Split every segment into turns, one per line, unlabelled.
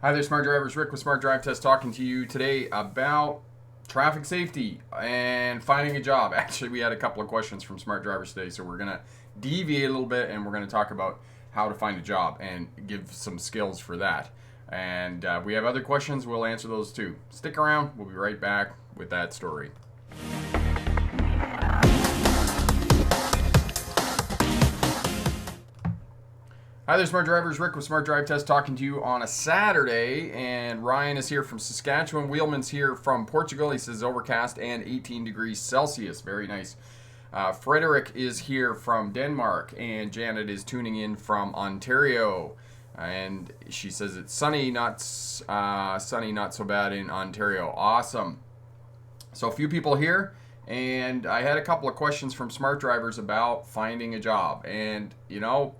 Hi there, Smart Drivers. Rick with Smart Drive Test talking to you today about traffic safety and finding a job. Actually, we had a couple of questions from Smart Drivers today, so we're going to deviate a little bit and we're going to talk about how to find a job and give some skills for that. And we have other questions. We'll answer those too. Stick around. We'll be right back with that story. Hi there, Smart Drivers. Rick with Smart Drive Test talking to you on a Saturday. And Ryan is here from Saskatchewan. Wheelman's here from Portugal. He says overcast and 18 degrees Celsius. Very nice. Frederick is here from Denmark. And Janet is tuning in from Ontario. And she says it's sunny, not so bad in Ontario. Awesome. So a few people here. And I had a couple of questions from Smart Drivers about finding a job. And, you know...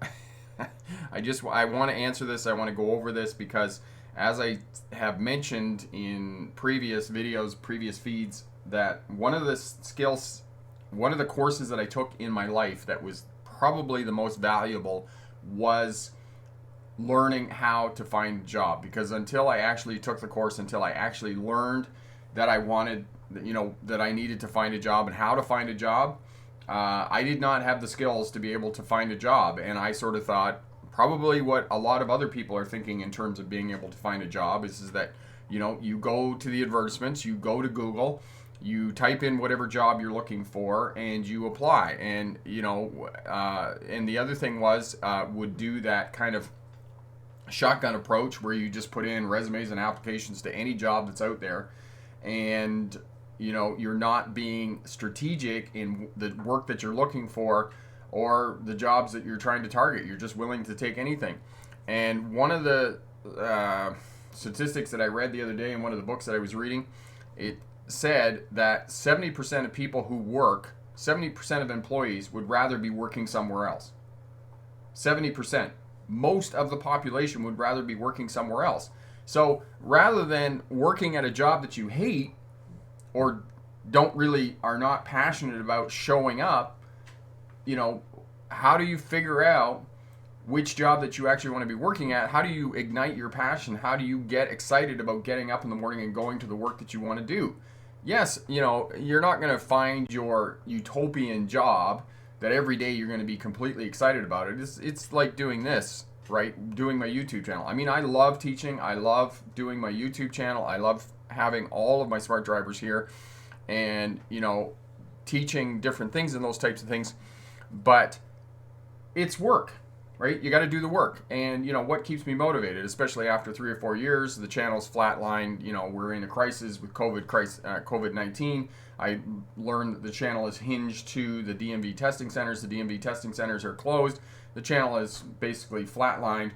I want to answer this. I want to go over this because, as I have mentioned in previous videos, previous feeds, that one of the courses that I took in my life that was probably the most valuable was learning how to find a job. Because until I actually took the course, until I actually learned that that I needed to find a job and how to find a job, I did not have the skills to be able to find a job. And I sort of thought probably what a lot of other people are thinking in terms of being able to find a job is that, you go to the advertisements, you go to Google, you type in whatever job you're looking for and you apply. And, and the other thing would do that kind of shotgun approach where you just put in resumes and applications to any job that's out there. And you're not being strategic in the work that you're looking for or the jobs that you're trying to target. You're just willing to take anything. And one of the statistics that I read the other day in one of the books that I was reading, it said that 70% of people who work, 70% of employees would rather be working somewhere else. 70%. Most of the population would rather be working somewhere else. So rather than working at a job that you hate, or are not passionate about showing up, how do you figure out which job that you actually want to be working at? How do you ignite your passion? How do you get excited about getting up in the morning and going to the work that you want to do? Yes, you're not going to find your utopian job that every day you're going to be completely excited about it. It's like doing this, right? Doing my YouTube channel. I mean, I love teaching. I love doing my YouTube channel. I love having all of my smart drivers here and teaching different things and those types of things, but it's work, right? You got to do the work. And what keeps me motivated, especially after 3 or 4 years, the channel's flatlined. We're in a crisis with COVID-19. I learned that the channel is hinged to the DMV testing centers. The DMV testing centers are closed. The channel is basically flatlined.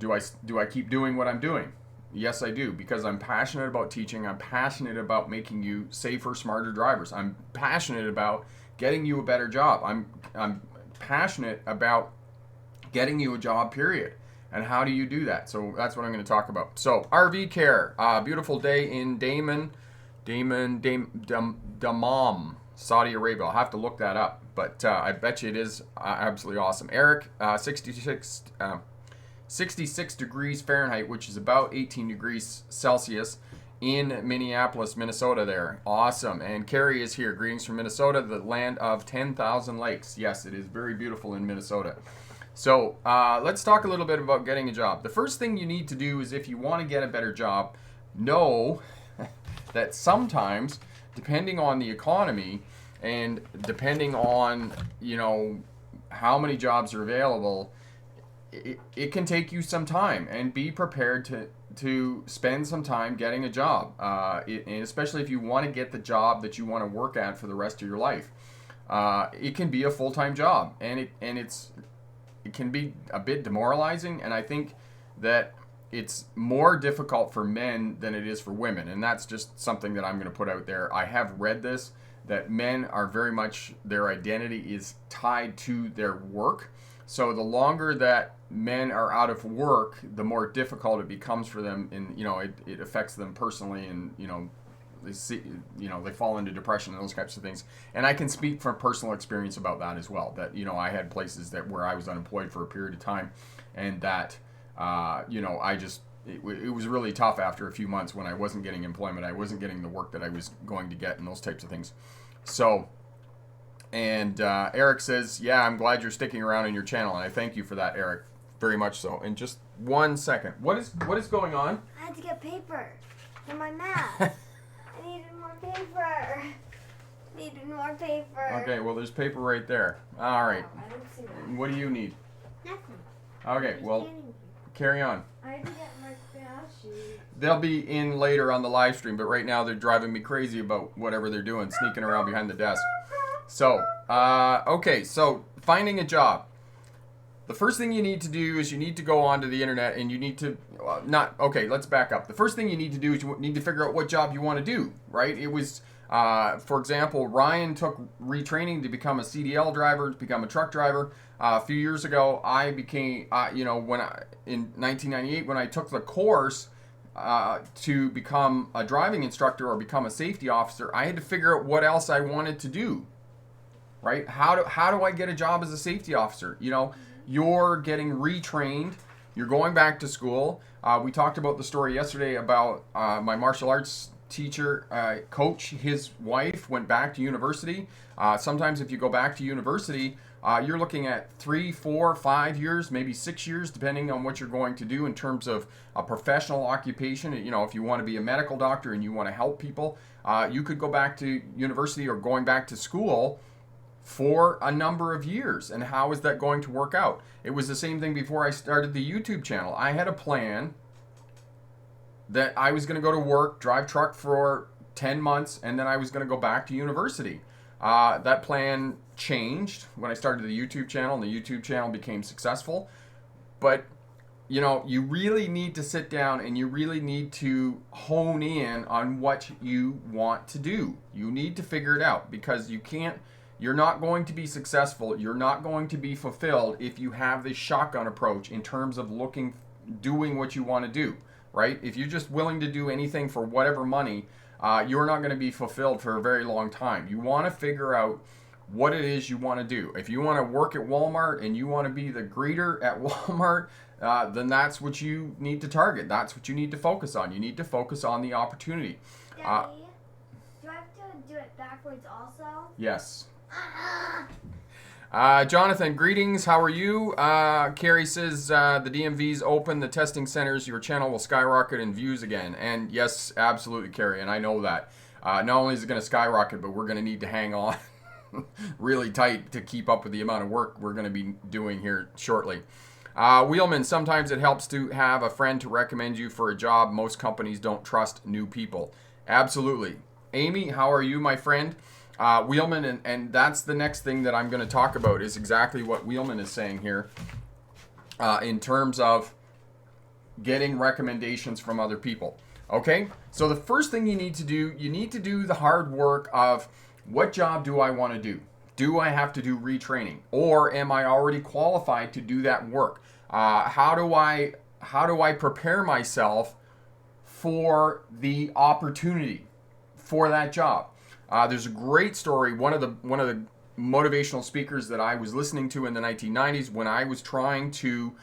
Do I keep doing what I'm doing? Yes, I do, because I'm passionate about teaching. I'm passionate about making you safer, smarter drivers. I'm passionate about getting you a better job. I'm passionate about getting you a job, period. And how do you do that? So that's what I'm going to talk about. So RV care, beautiful day in Dammam, Saudi Arabia. I'll have to look that up, but I bet you it is absolutely awesome. Eric, 66 degrees Fahrenheit, which is about 18 degrees Celsius in Minneapolis, Minnesota there. Awesome. And Carrie is here. Greetings from Minnesota, the land of 10,000 lakes. Yes, it is very beautiful in Minnesota. So let's talk a little bit about getting a job. The first thing you need to do is, if you want to get a better job, know that sometimes, depending on the economy and depending on, how many jobs are available, it can take you some time, and be prepared to spend some time getting a job, and especially if you want to get the job that you want to work at for the rest of your life. It can be a full-time job, and it can be a bit demoralizing, and I think that it's more difficult for men than it is for women, and that's just something that I'm going to put out there. I have read this, that men are very much, their identity is tied to their work. So the longer that men are out of work, the more difficult it becomes for them, and it affects them personally, and they fall into depression and those types of things. And I can speak from personal experience about that as well. That I had places where I was unemployed for a period of time, and that I just it was really tough after a few months when I wasn't getting employment. I wasn't getting the work that I was going to get and those types of things. So, and Eric says, yeah, I'm glad you're sticking around in your channel. And I thank you for that, Eric. Very much so. In just 1 second. What is going on?
I had to get paper for my math. I needed more paper. Needed more paper.
Okay, well, there's paper right there. All right.
I don't see that.
What do you need?
Nothing.
Okay, well, carry on.
I had to get my math sheet.
They'll be in later on the live stream, but right now they're driving me crazy about whatever they're doing, sneaking around behind the desk. So, okay, so finding a job. The first thing you need to do is you need to go onto the internet and you need to, let's back up. The first thing you need to do is you need to figure out what job you want to do, right? It was, for example, Ryan took retraining to become a CDL driver, to become a truck driver. A few years ago, I became, in 1998, when I took the course to become a driving instructor or become a safety officer, I had to figure out what else I wanted to do, right? How do I get a job as a safety officer? You know, you're getting retrained, you're going back to school. We talked about the story yesterday about my martial arts teacher, coach, his wife went back to university. Sometimes if you go back to university, you're looking at 3, 4, 5 years, maybe 6 years, depending on what you're going to do in terms of a professional occupation. You know, if you want to be a medical doctor and you want to help people, you could go back to university or going back to school for a number of years. And how is that going to work out? It was the same thing before I started the YouTube channel. I had a plan that I was going to go to work, drive truck for 10 months, and then I was going to go back to university. That plan changed when I started the YouTube channel, and the YouTube channel became successful. But, you know, you really need to sit down and you really need to hone in on what you want to do. You need to figure it out, because you're not going to be successful, you're not going to be fulfilled if you have this shotgun approach in terms of doing what you want to do, right? If you're just willing to do anything for whatever money, you're not going to be fulfilled for a very long time. You want to figure out what it is you want to do. If you want to work at Walmart and you want to be the greeter at Walmart, then that's what you need to target. That's what you need to focus on. You need to focus on the opportunity.
Daddy, do I have to do it backwards also?
Yes. Jonathan, greetings. How are you? Carrie says the DMV's open, the testing centers, your channel will skyrocket in views again. And yes, absolutely, Carrie, and I know that. Not only is it going to skyrocket, but we're going to need to hang on really tight to keep up with the amount of work we're going to be doing here shortly. Wheelman, sometimes it helps to have a friend to recommend you for a job. Most companies don't trust new people. Absolutely. Amy, how are you, my friend? Wheelman, and that's the next thing that I'm going to talk about, is exactly what Wheelman is saying here in terms of getting recommendations from other people. Okay, so the first thing you need to do the hard work of, what job do I want to do? Do I have to do retraining, or am I already qualified to do that work? How do I prepare myself for the opportunity for that job? There's a great story. One of the motivational speakers that I was listening to in the 1990s, when I was trying to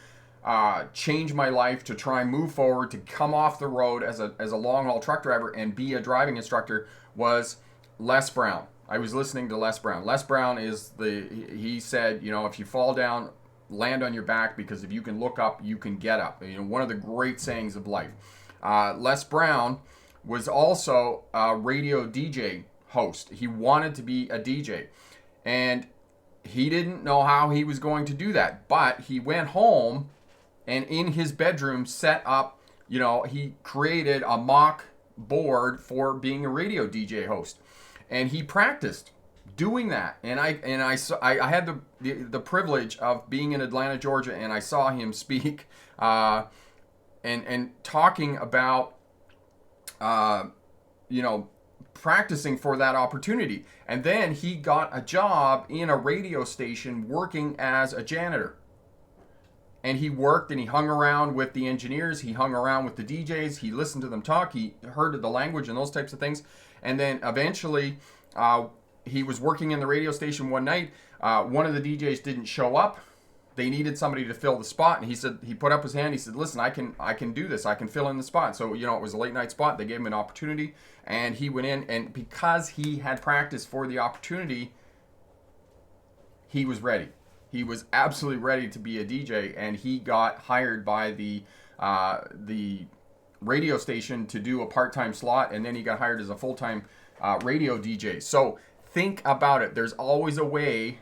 change my life, to try and move forward, to come off the road as a long haul truck driver and be a driving instructor, was Les Brown. I was listening to Les Brown. Les Brown he said, you know, if you fall down, land on your back, because if you can look up, you can get up. You know, one of the great sayings of life. Les Brown was also a radio DJ host. He wanted to be a DJ, and he didn't know how he was going to do that, but he went home and in his bedroom set up, you know, he created a mock board for being a radio DJ host, and he practiced doing that. And I had the privilege of being in Atlanta, Georgia, and I saw him speak and talking about practicing for that opportunity. And then he got a job in a radio station working as a janitor. And he worked and he hung around with the engineers, he hung around with the DJs, he listened to them talk, he heard the language and those types of things. And then eventually he was working in the radio station one night. One of the DJs didn't show up they needed somebody to fill the spot, and he said, he put up his hand. He said, listen, I can do this. I can fill in the spot. So, it was a late night spot. They gave him an opportunity, and he went in, and because he had practiced for the opportunity, he was ready. He was absolutely ready to be a DJ, and he got hired by the radio station to do a part-time slot, and then he got hired as a full-time radio DJ. So think about it. There's always a way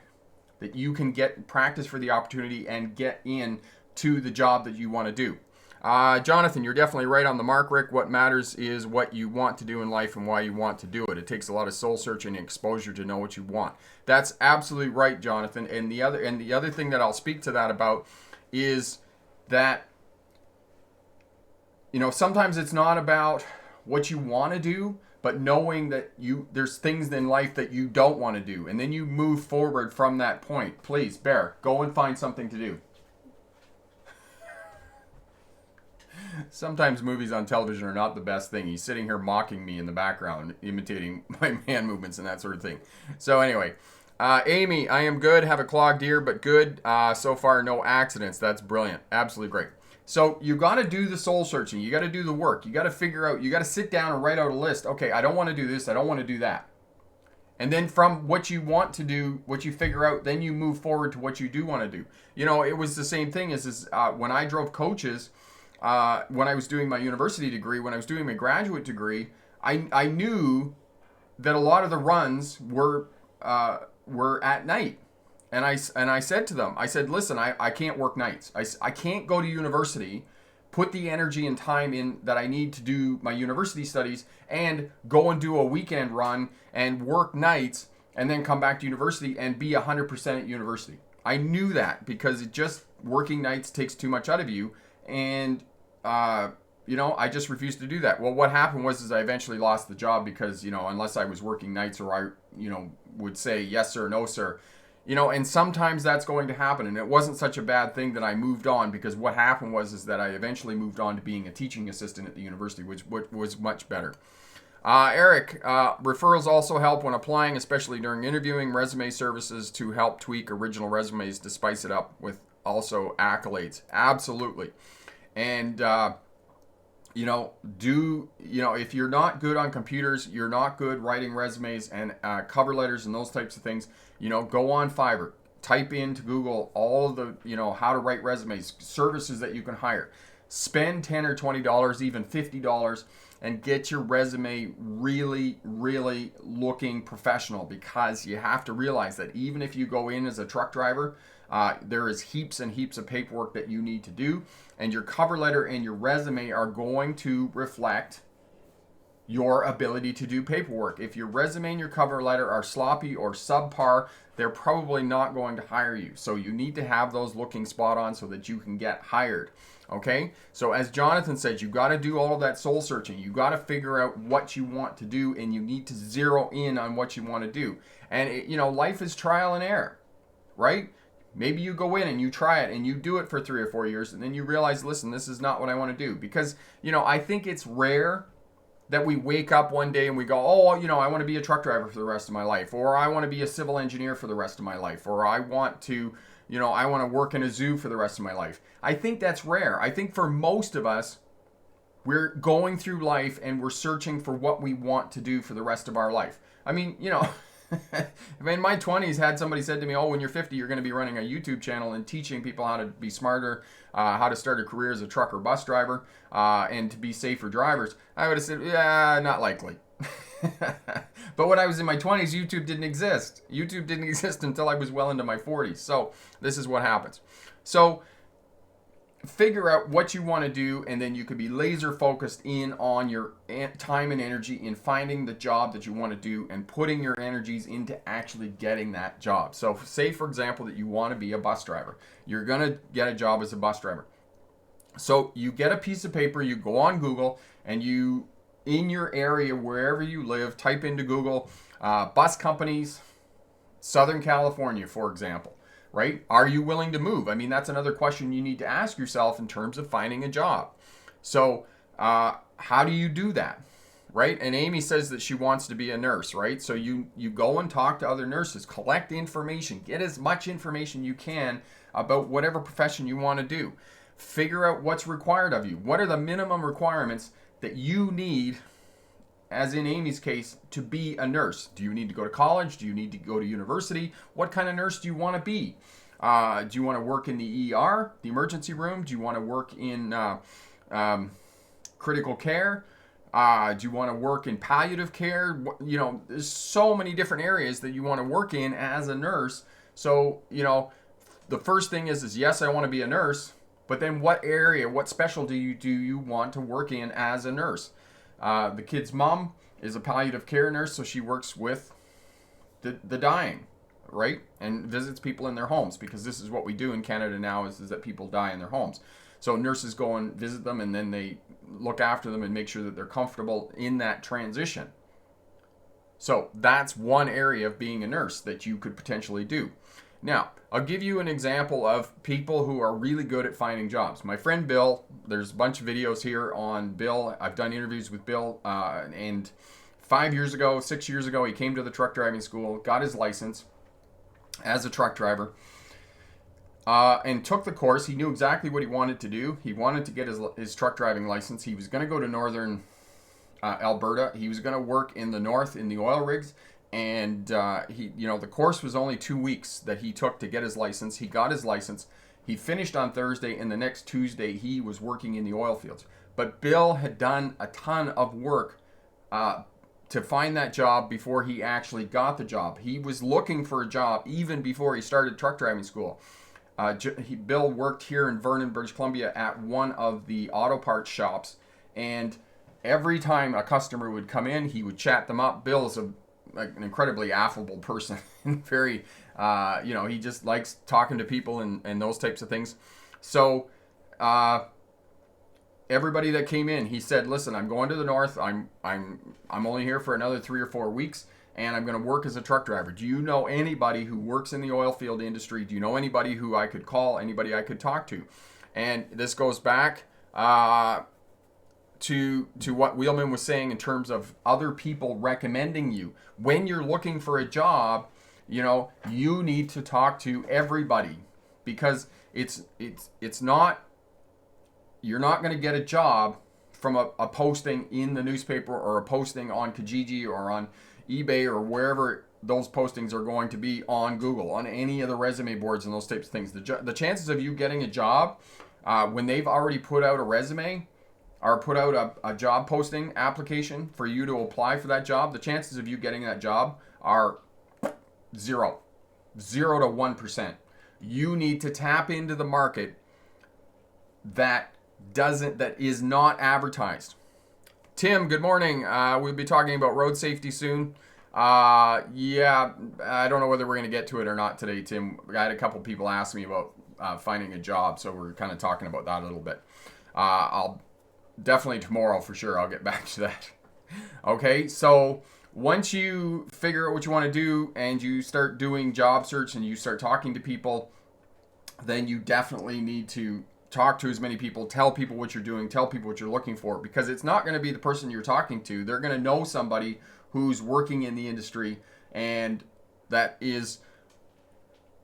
that you can get practice for the opportunity and get in to the job that you want to do. Jonathan, you're definitely right on the mark, Rick. What matters is what you want to do in life and why you want to do it. It takes a lot of soul searching and exposure to know what you want. That's absolutely right, Jonathan. And the other thing that I'll speak to that about is that, sometimes it's not about what you want to do, but knowing that there's things in life that you don't want to do, and then you move forward from that point. Please, Bear, go and find something to do. Sometimes movies on television are not the best thing. He's sitting here mocking me in the background, imitating my hand movements and that sort of thing. So anyway, Amy, I am good. Have a clogged ear, but good. So far, no accidents. That's brilliant. Absolutely great. So you got to do the soul searching. You got to do the work. You got to figure out, you got to sit down and write out a list. Okay, I don't want to do this. I don't want to do that. And then from what you want to do, what you figure out, then you move forward to what you do want to do. It was the same thing as when I drove coaches, when I was doing my university degree, when I was doing my graduate degree, I knew that a lot of the runs were at night. And I said to them, I said, listen, I can't work nights. I can't go to university, put the energy and time in that I need to do my university studies, and go and do a weekend run and work nights and then come back to university and be 100% at university. I knew that because working nights takes too much out of you. And, I just refused to do that. Well, what happened was I eventually lost the job because, unless I was working nights or I, would say yes sir, no sir, and sometimes that's going to happen. And it wasn't such a bad thing that I moved on, because what happened was that I eventually moved on to being a teaching assistant at the university, which was much better. Eric, referrals also help when applying, especially during interviewing. Resume services to help tweak original resumes to spice it up with also accolades. Absolutely. And, if you're not good on computers, you're not good writing resumes and cover letters and those types of things, go on Fiverr, type into Google all of the, how to write resumes, services that you can hire. Spend $10 or $20, even $50, and get your resume really, really looking professional, because you have to realize that even if you go in as a truck driver, there is heaps and heaps of paperwork that you need to do, and your cover letter and your resume are going to reflect your ability to do paperwork. If your resume and your cover letter are sloppy or subpar, they're probably not going to hire you. So you need to have those looking spot on so that you can get hired. Okay? So as Jonathan said, you got to do all of that soul searching. You got to figure out what you want to do, and you need to zero in on what you want to do. And life is trial and error, right? Maybe you go in and you try it and you do it for 3 or 4 years, and then you realize, listen, this is not what I want to do. Because, I think it's rare that we wake up one day and we go, I want to be a truck driver for the rest of my life, or I want to be a civil engineer for the rest of my life, or I want to, I want to work in a zoo for the rest of my life. I think that's rare. I think for most of us, we're going through life and we're searching for what we want to do for the rest of our life. I mean, in my 20s, had somebody said to me, when you're 50, you're going to be running a YouTube channel and teaching people how to be smarter, how to start a career as a truck or bus driver, and to be safer drivers, I would have said, yeah, not likely. But when I was in my 20s, YouTube didn't exist. YouTube didn't exist until I was well into my 40s. So this is what happens. So figure out what you want to do, and then you could be laser focused in on your time and energy in finding the job that you want to do and putting your energies into actually getting that job. So say, for example, that you want to be a bus driver. You're going to get a job as a bus driver. So you get a piece of paper, you go on Google, and you, in your area, wherever you live, type into Google, bus companies, Southern California, for example. Right? Are you willing to move? I mean, that's another question you need to ask yourself in terms of finding a job. So how do you do that? Right? And Amy says that she wants to be a nurse, right? So you go and talk to other nurses, collect information, get as much information you can about whatever profession you want to do. Figure out what's required of you. What are the minimum requirements that you need, as in Amy's case, to be a nurse? Do you need to go to college? Do you need to go to university? What kind of nurse do you want to be? Do you want to work in the ER, the emergency room? Do you want to work in critical care? Do you want to work in palliative care? You know, there's so many different areas that you want to work in as a nurse. So, you know, the first thing is yes, I want to be a nurse, but then what area, what specialty do you want to work in as a nurse? The kid's mom is a palliative care nurse, so she works with the dying, right? And visits people in their homes, because this is what we do in Canada now is that people die in their homes. So nurses go and visit them, and then they look after them and make sure that they're comfortable in that transition. So that's one area of being a nurse that you could potentially do. Now, I'll give you an example of people who are really good at finding jobs. My friend Bill, there's a bunch of videos here on Bill. I've done interviews with Bill, and 6 years ago, he came to the truck driving school, got his license as a truck driver, and took the course. He knew exactly what he wanted to do. He wanted to get his truck driving license. He was going to go to northern Alberta. He was going to work in the north in the oil rigs. And the course was only 2 weeks that he took to get his license. He got his license. He finished on Thursday, and the next Tuesday he was working in the oil fields. But Bill had done a ton of work to find that job before he actually got the job. He was looking for a job even before he started truck driving school. Bill worked here in Vernon, British Columbia at one of the auto parts shops, and every time a customer would come in, he would chat them up. Bill is an incredibly affable person and very, he just likes talking to people and those types of things. So everybody that came in, he said, listen, I'm going to the north. I'm only here for another 3 or 4 weeks, and I'm going to work as a truck driver. Do you know anybody who works in the oil field industry? Do you know anybody who I could call, anybody I could talk to? And this goes back to what Wheelman was saying in terms of other people recommending you. When you're looking for a job, you need to talk to everybody, because it's not, you're not going to get a job from a posting in the newspaper or a posting on Kijiji or on eBay or wherever those postings are going to be, on Google, on any of the resume boards and those types of things. The chances of you getting a job when they've already put out a resume or put out a job posting application for you to apply for that job, the chances of you getting that job are 0 to 1%. You need to tap into the market that is not advertised. Tim, good morning. We'll be talking about road safety soon. I don't know whether we're going to get to it or not today, Tim. I had a couple people ask me about finding a job, so we're kind of talking about that a little bit. I'll definitely tomorrow for sure. I'll get back to that. Okay, so once you figure out what you want to do and you start doing job search and you start talking to people, then you definitely need to talk to as many people, tell people what you're doing, tell people what you're looking for, because it's not going to be the person you're talking to. They're going to know somebody who's working in the industry and that is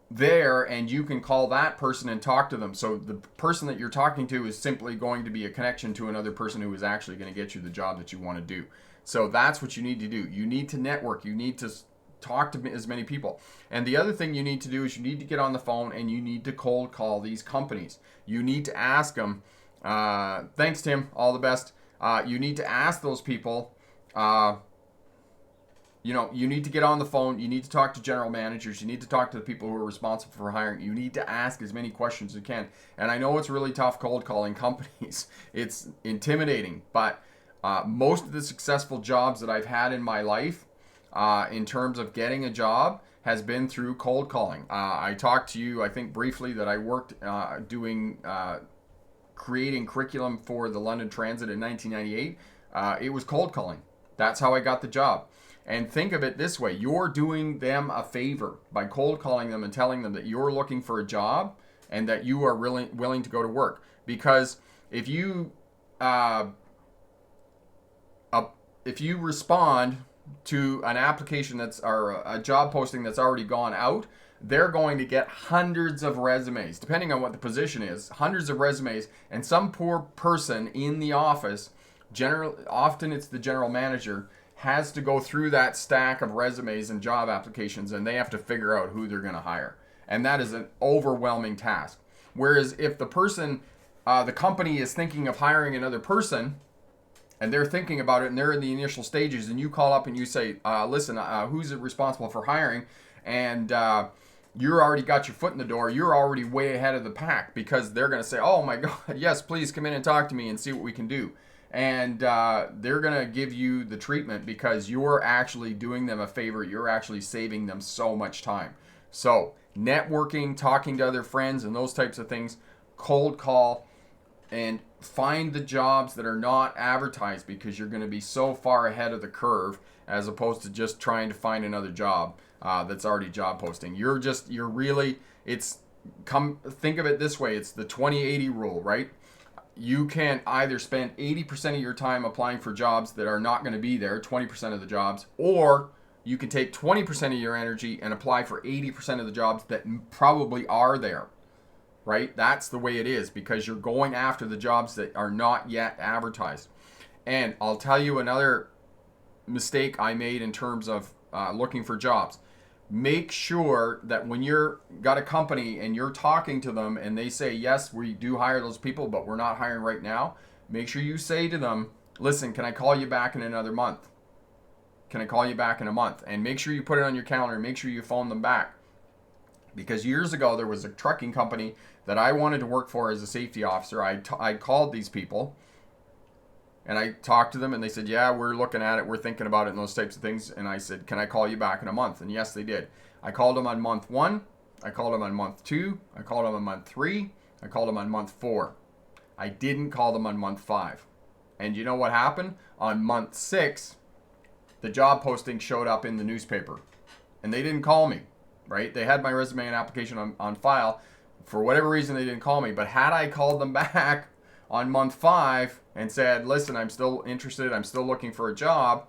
there, and you can call that person and talk to them. So the person that you're talking to is simply going to be a connection to another person who is actually going to get you the job that you want to do. So that's what you need to do. You need to network. You need to talk to as many people. And the other thing you need to do is you need to get on the phone and you need to cold call these companies. You need to ask them, thanks Tim, all the best. You need to ask those people, you need to get on the phone. You need to talk to general managers. You need to talk to the people who are responsible for hiring. You need to ask as many questions as you can. And I know it's really tough cold calling companies. It's intimidating, but most of the successful jobs that I've had in my life, in terms of getting a job, has been through cold calling. I talked to you, I think briefly, that I worked creating curriculum for the London Transit in 1998. It was cold calling. That's how I got the job. And think of it this way. You're doing them a favor by cold calling them and telling them that you're looking for a job and that you are really willing to go to work. Because if you respond to an application or a job posting that's already gone out, they're going to get hundreds of resumes, depending on what the position is, hundreds of resumes, and some poor person in the office, often it's the general manager, has to go through that stack of resumes and job applications, and they have to figure out who they're going to hire. And that is an overwhelming task. Whereas if the company is thinking of hiring another person, and they're thinking about it, and they're in the initial stages, and you call up and you say, listen, who's responsible for hiring? And you already got your foot in the door. You're already way ahead of the pack, because they're going to say, oh my God, yes, please come in and talk to me and see what we can do. And they're going to give you the treatment because you're actually doing them a favor. You're actually saving them so much time. So networking, talking to other friends and those types of things, cold call, and find the jobs that are not advertised, because you're going to be so far ahead of the curve as opposed to just trying to find another job that's already job posting. Think of it this way. It's the 20-80 rule, right? You can either spend 80% of your time applying for jobs that are not going to be there, 20% of the jobs, or you can take 20% of your energy and apply for 80% of the jobs that probably are there, right? That's the way it is, because you're going after the jobs that are not yet advertised. And I'll tell you another mistake I made in terms of looking for jobs. Make sure that when you're got a company and you're talking to them and they say, yes, we do hire those people, but we're not hiring right now, make sure you say to them, listen, can I call you back in another month? Can I call you back in a month? And make sure you put it on your calendar. Make sure you phone them back. Because years ago, there was a trucking company that I wanted to work for as a safety officer. I called these people and I talked to them, and they said, yeah, we're looking at it. We're thinking about it and those types of things. And I said, can I call you back in a month? And yes, they did. I called them on month 1. I called them on month 2. I called them on month 3. I called them on month 4. I didn't call them on month 5. And you know what happened? On month 6, the job posting showed up in the newspaper. And they didn't call me, right? They had my resume and application on file. For whatever reason, they didn't call me. But had I called them back on month 5 and said, listen, I'm still interested, I'm still looking for a job,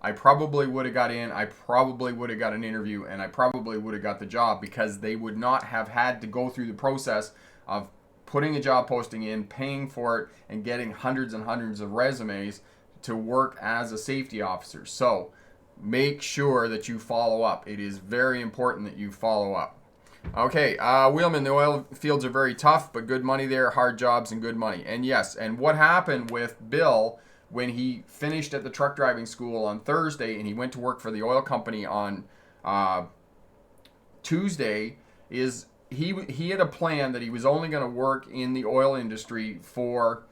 I probably would have got in, I probably would have got an interview, and I probably would have got the job, because they would not have had to go through the process of putting a job posting in, paying for it, and getting hundreds and hundreds of resumes to work as a safety officer. So make sure that you follow up. It is very important that you follow up. Okay, Wheelman, the oil fields are very tough, but good money there, hard jobs and good money. And yes, and what happened with Bill when he finished at the truck driving school on Thursday and he went to work for the oil company on Tuesday is he had a plan that he was only going to work in the oil industry for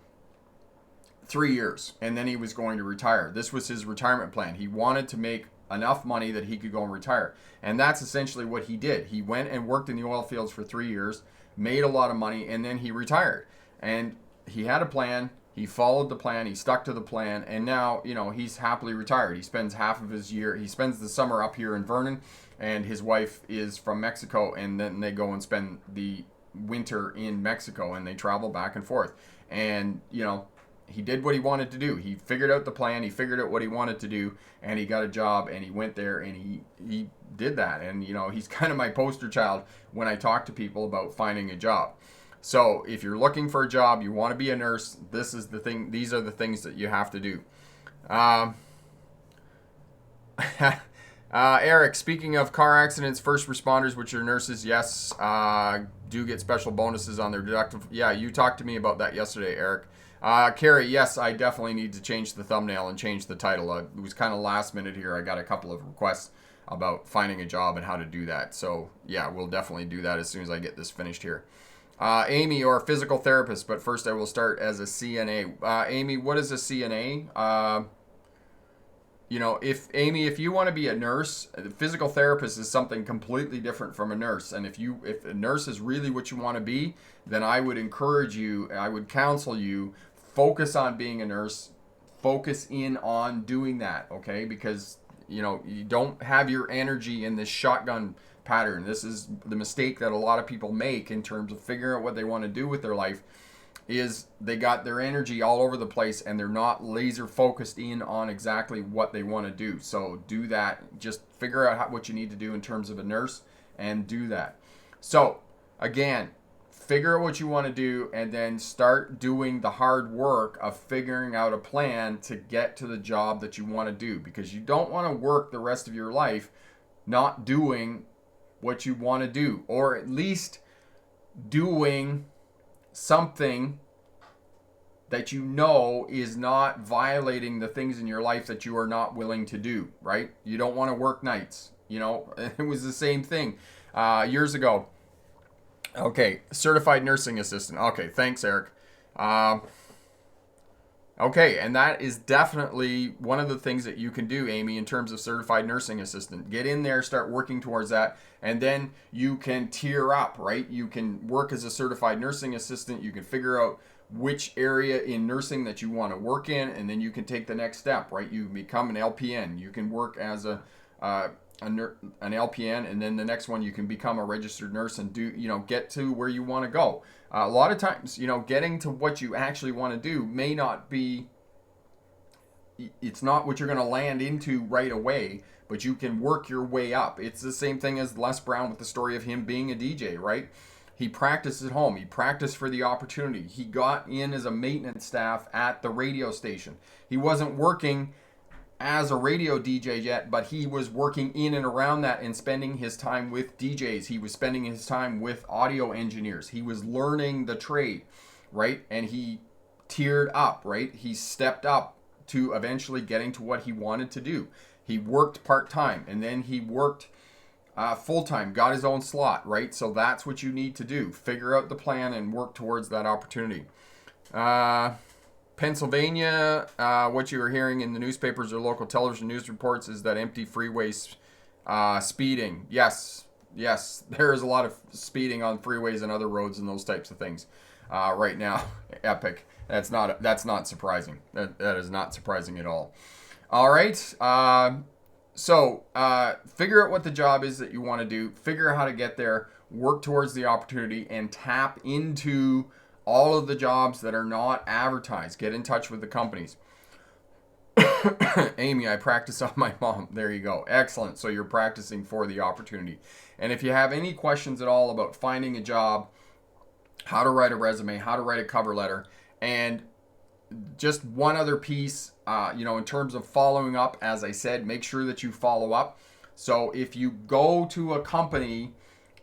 3 years, and then he was going to retire. This was his retirement plan. He wanted to make enough money that he could go and retire. And that's essentially what he did. He went and worked in the oil fields for 3 years, made a lot of money, and then he retired. And he had a plan. He followed the plan. He stuck to the plan. And now, he's happily retired. He spends half of his year, he spends the summer up here in Vernon, and his wife is from Mexico, and then they go and spend the winter in Mexico, and they travel back and forth. And, he did what he wanted to do. He figured out the plan. He figured out what he wanted to do, and he got a job, and he went there, and he did that. And, he's kind of my poster child when I talk to people about finding a job. So if you're looking for a job, you want to be a nurse, this is the thing. These are the things that you have to do. Eric, speaking of car accidents, first responders, which are nurses, yes, do get special bonuses on their deductible. Yeah, you talked to me about that yesterday, Eric. Carrie, yes, I definitely need to change the thumbnail and change the title. It was kind of last minute here. I got a couple of requests about finding a job and how to do that. So, yeah, we'll definitely do that as soon as I get this finished here. Amy, or physical therapist, but first I will start as a CNA. Amy, what is a CNA? If you want to be a nurse, a physical therapist is something completely different from a nurse. And if a nurse is really what you want to be, then I would encourage you, I would counsel you, focus on being a nurse, focus in on doing that, okay? Because, you don't have your energy in this shotgun pattern. This is the mistake that a lot of people make in terms of figuring out what they want to do with their life, is they got their energy all over the place and they're not laser focused in on exactly what they want to do. So do that. Just figure out what you need to do in terms of a nurse and do that. So again, figure out what you want to do and then start doing the hard work of figuring out a plan to get to the job that you want to do, because you don't want to work the rest of your life not doing what you want to do, or at least doing something that you know is not violating the things in your life that you are not willing to do, right? You don't want to work nights. You know, it was the same thing years ago. Okay, certified nursing assistant. Okay, thanks, Eric. Okay, and that is definitely one of the things that you can do, Amy, in terms of certified nursing assistant. Get in there, start working towards that, and then you can tier up, right? You can work as a certified nursing assistant. You can figure out which area in nursing that you want to work in, and then you can take the next step, right? You become an LPN. You can work as an LPN, and then the next one you can become a registered nurse and do, get to where you want to go. A lot of times, getting to what you actually want to do may not be, it's not what you're going to land into right away, but you can work your way up. It's the same thing as Les Brown with the story of him being a DJ, right? He practiced at home. He practiced for the opportunity. He got in as a maintenance staff at the radio station. He wasn't working as a radio DJ yet, but he was working in and around that and spending his time with DJs. He was spending his time with audio engineers. He was learning the trade, right? And he tiered up, right? He stepped up to eventually getting to what he wanted to do. He worked part-time, and then he worked full-time, got his own slot, right? So that's what you need to do. Figure out the plan and work towards that opportunity. Pennsylvania, what you are hearing in the newspapers or local television news reports is that empty freeways, speeding. Yes, there is a lot of speeding on freeways and other roads and those types of things right now. Epic. That's not surprising. That is not surprising at all. All right. So figure out what the job is that you want to do. Figure out how to get there. Work towards the opportunity and tap into all of the jobs that are not advertised. Get in touch with the companies. Amy, I practice on my mom. There you go. Excellent. So you're practicing for the opportunity. And if you have any questions at all about finding a job, how to write a resume, how to write a cover letter, and just one other piece, in terms of following up, as I said, make sure that you follow up. So if you go to a company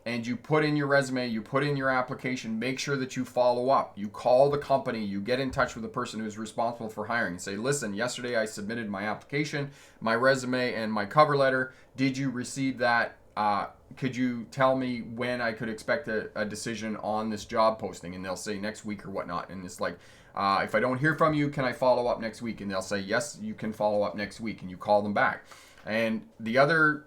and you put in your resume, you put in your application, make sure that you follow up. You call the company, you get in touch with the person who's responsible for hiring and say, listen, yesterday I submitted my application, my resume, and my cover letter. Did you receive that? Could you tell me when I could expect a decision on this job posting? And they'll say next week or whatnot. And it's like, if I don't hear from you, can I follow up next week? And they'll say, yes, you can follow up next week. And you call them back. And the other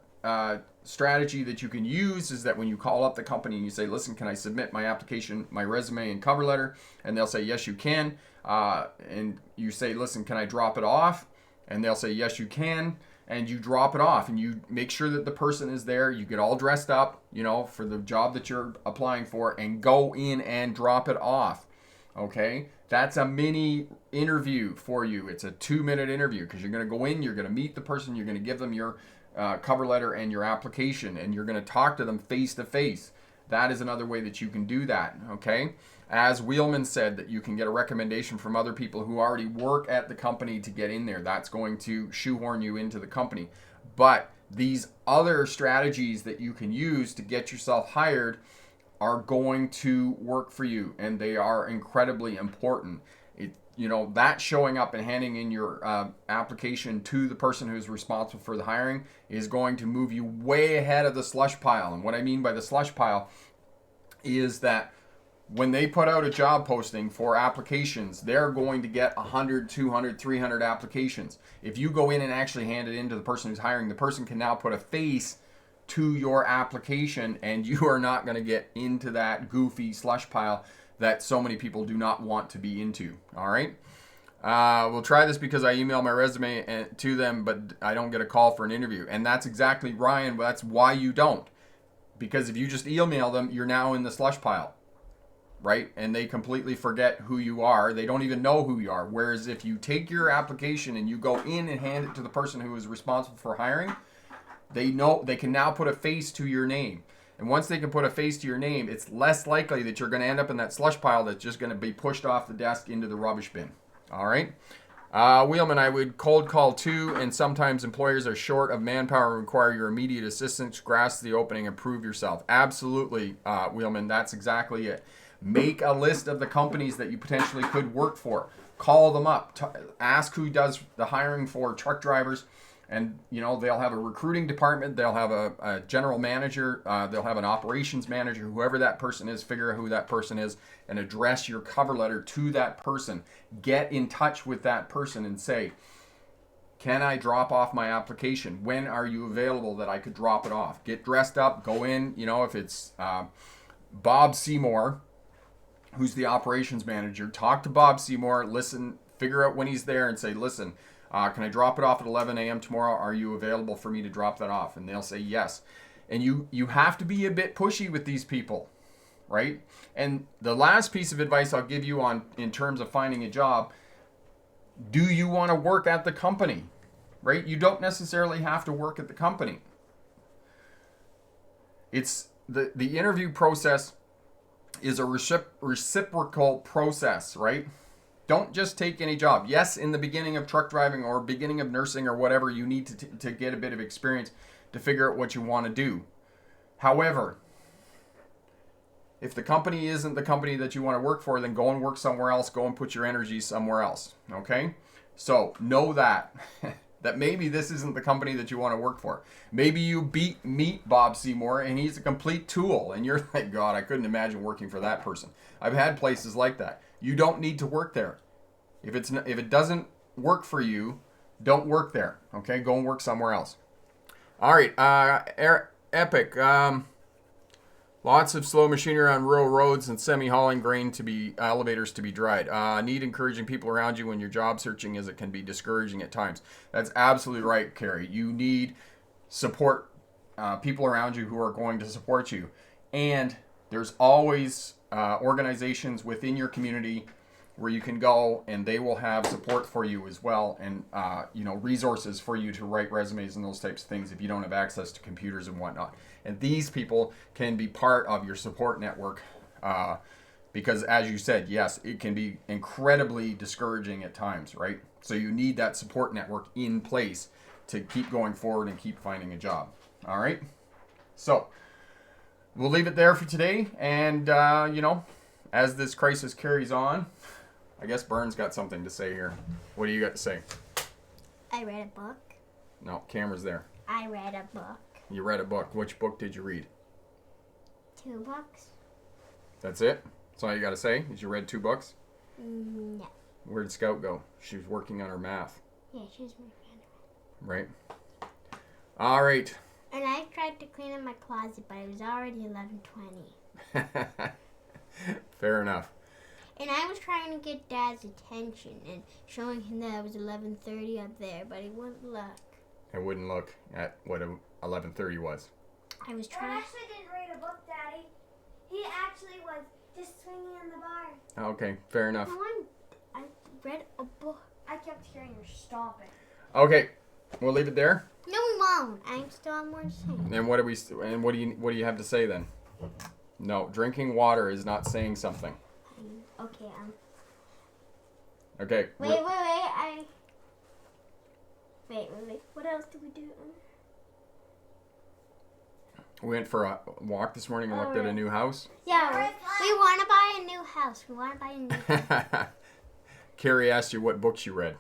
strategy that you can use is that when you call up the company and you say, listen, can I submit my application, my resume and cover letter? And they'll say, yes, you can. And you say, listen, can I drop it off? And they'll say, yes, you can. And you drop it off and you make sure that the person is there. You get all dressed up, for the job that you're applying for, and go in and drop it off. Okay? That's a mini interview for you. It's a 2-minute interview because you're going to go in, you're going to meet the person, you're going to give them your cover letter and your application, and you're going to talk to them face to face. That is another way that you can do that. Okay? As Wheelman said, that you can get a recommendation from other people who already work at the company to get in there. That's going to shoehorn you into the company. But these other strategies that you can use to get yourself hired are going to work for you, and they are incredibly important. That showing up and handing in your application to the person who's responsible for the hiring is going to move you way ahead of the slush pile. And what I mean by the slush pile is that when they put out a job posting for applications, they're going to get 100, 200, 300 applications. If you go in and actually hand it in to the person who's hiring, the person can now put a face to your application, and you are not going to get into that goofy slush pile that so many people do not want to be into. All right? We'll try this because I email my resume to them, but I don't get a call for an interview. And that's exactly, Ryan, that's why you don't. Because if you just email them, you're now in the slush pile. Right? And they completely forget who you are. They don't even know who you are. Whereas if you take your application and you go in and hand it to the person who is responsible for hiring, they know, they can now put a face to your name. And once they can put a face to your name, it's less likely that you're going to end up in that slush pile that's just going to be pushed off the desk into the rubbish bin. All right? Wheelman, I would cold call too, and sometimes employers are short of manpower and require your immediate assistance. Grasp the opening and prove yourself. Absolutely, Wheelman, that's exactly it. Make a list of the companies that you potentially could work for. Call them up. Ask who does the hiring for truck drivers. And, you know, they'll have a recruiting department. They'll have a general manager. They'll have an operations manager. Whoever that person is, figure out who that person is and address your cover letter to that person. Get in touch with that person and say, can I drop off my application? When are you available that I could drop it off? Get dressed up. Go in. You know, if it's Bob Seymour, who's the operations manager, talk to Bob Seymour. Listen, figure out when he's there and say, listen, can I drop it off at 11 a.m. tomorrow? Are you available for me to drop that off? And they'll say yes. And you have to be a bit pushy with these people, right? And the last piece of advice I'll give you in terms of finding a job, do you want to work at the company, right? You don't necessarily have to work at the company. It's the interview process is a reciprocal process, right? Don't just take any job. Yes, in the beginning of truck driving or beginning of nursing or whatever, you need to get a bit of experience to figure out what you want to do. However, if the company isn't the company that you want to work for, then go and work somewhere else. Go and put your energy somewhere else. Okay? So know that maybe this isn't the company that you want to work for. Maybe you meet Bob Seymour and he's a complete tool and you're like, God, I couldn't imagine working for that person. I've had places like that. You don't need to work there. If it doesn't work for you, don't work there. Okay, go and work somewhere else. All right, Epic. Lots of slow machinery on rural roads and semi-hauling grain elevators to be dried. Need encouraging people around you when you're job searching, as it can be discouraging at times. That's absolutely right, Carrie. You need support, people around you who are going to support you, and there's always organizations within your community where you can go and they will have support for you as well, and resources for you to write resumes and those types of things if you don't have access to computers and whatnot. And these people can be part of your support network because, as you said, yes, it can be incredibly discouraging at times, right? So you need that support network in place to keep going forward and keep finding a job. All right? So we'll leave it there for today. And, as this crisis carries on, I guess Burns got something to say here. What do you got to say?
I read a book.
No, camera's there.
I read a book.
You read a book. Which book did you read?
2 books.
That's it? That's all you got to say? Is you read 2 books?
No.
Where did Scout go? She was working on her math.
Yeah, she was working on
Right. All right.
And I tried to clean up my closet, but it was already 11:20.
Fair enough.
And I was trying to get Dad's attention and showing him that it was 11:30 up there, but he wouldn't look.
I wouldn't look at what 11:30 was.
I was
I
trying.
actually didn't read a book, Daddy. He actually was just swinging on the bar.
Okay, fair enough.
I read a book.
I kept hearing her stomping.
Okay, we'll leave it there.
No, we won't. I still have more to say.
And what do you have to say then? No, drinking water is not saying something.
Okay.
Okay.
Wait. Wait. What else did we do?
We went for a walk this morning and looked at a new house.
Yeah, we want to buy a new house.
Carrie asked you what books you read.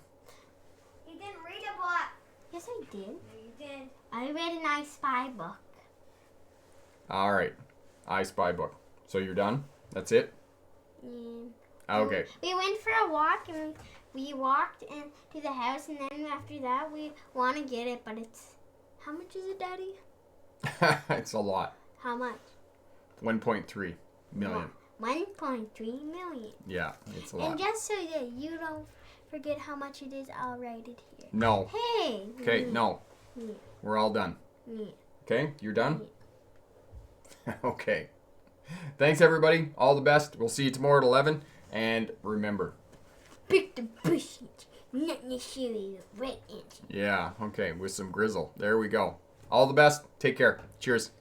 You didn't read a book.
Yes, I did.
You did.
I read an I Spy book.
All right. I Spy book. So you're done? That's it?
Yeah.
Okay.
We went for a walk and we walked into the house, and then after that we want to get it, but it's... How much is it, Daddy?
It's a lot.
How much?
1.3 million.
1.3 million.
Yeah, it's a lot.
And just so that you don't forget how much it is, I'll write it here.
No.
Hey.
Okay, no.
Yeah.
We're all done.
Yeah.
Okay, you're done? Okay. Thanks, everybody. All the best. We'll see you tomorrow at 11. And remember.
Pick the bush, not necessarily the right answer.
Yeah, okay, with some grizzle. There we go. All the best. Take care. Cheers.